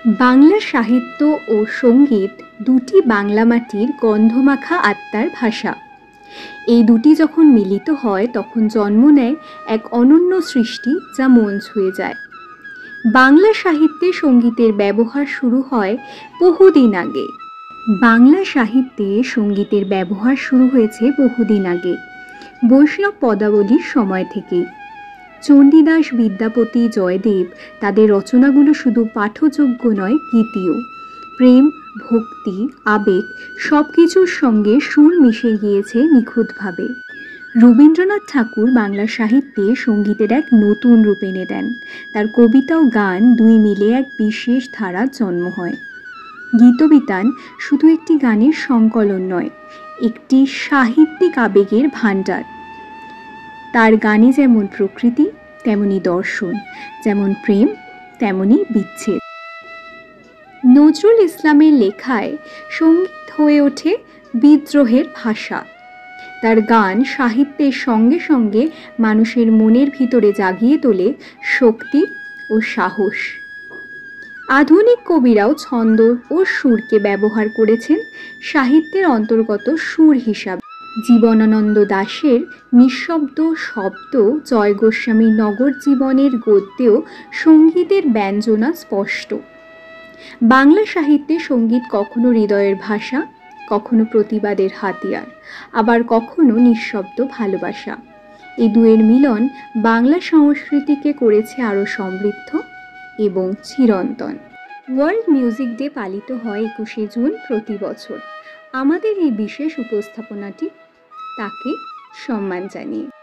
বাংলা সাহিত্য ও সঙ্গীত দুটি বাংলা মাটির গন্ধমাখা আত্মার ভাষা। এই দুটি যখন মিলিত হয় তখন জন্ম নেয় এক অনন্য সৃষ্টি, যা মন ছুঁয়ে যায়। বাংলা সাহিত্যে সঙ্গীতের ব্যবহার শুরু হয় বহুদিন আগে। বাংলা সাহিত্যে সঙ্গীতের ব্যবহার শুরু হয়েছে বহুদিন আগে, বৈষ্ণব পদাবলীর সময় থেকেই। চণ্ডীদাস, বিদ্যাপতি, জয়দেব তাদের রচনাগুলো শুধু পাঠযোগ্য নয়, গীতিও। প্রেম, ভক্তি, আবেগ সব কিছুর সঙ্গে সুর মিশে গিয়েছে নিখুঁতভাবে। রবীন্দ্রনাথ ঠাকুর বাংলা সাহিত্যে সঙ্গীতের এক নতুন রূপ এনে দেন। তার কবিতা ও গান দুই মিলে এক বিশেষ ধারার জন্ম হয়। গীতবিতান শুধু একটি গানের সংকলন নয়, একটি সাহিত্যিক আবেগের ভাণ্ডার। তার গানে যেমন প্রকৃতি তেমনি দর্শন, যেমন প্রেম তেমনি বিচ্ছেদ। নজরুল ইসলামের লেখায় সঙ্গীত হয়ে ওঠে বিদ্রোহের ভাষা। তার গান সাহিত্যের সঙ্গে সঙ্গে মানুষের মনের ভিতরে জাগিয়ে তোলে শক্তি ও সাহস। আধুনিক কবিরাও ছন্দ ও সুরকে ব্যবহার করেছেন সাহিত্যের অন্তর্গত সুর হিসাবে। জীবনানন্দ দাশের নিঃশব্দ শব্দ, জয় গোস্বামীর নগর জীবনের গদ্যেও সঙ্গীতের ব্যঞ্জনা স্পষ্ট। বাংলা সাহিত্যে সঙ্গীত কখনো হৃদয়ের ভাষা, কখনো প্রতিবাদের হাতিয়ার, আবার কখনো নিঃশব্দ ভালোবাসা। এই দুয়ের মিলন বাংলা সংস্কৃতিকে করেছে আরও সমৃদ্ধ এবং চিরন্তন। ওয়ার্ল্ড মিউজিক ডে পালিত হয় 21শে জুন প্রতি বছর। আমাদের এই বিশেষ উপস্থাপনাটি তাকে সম্মান জানিয়ে।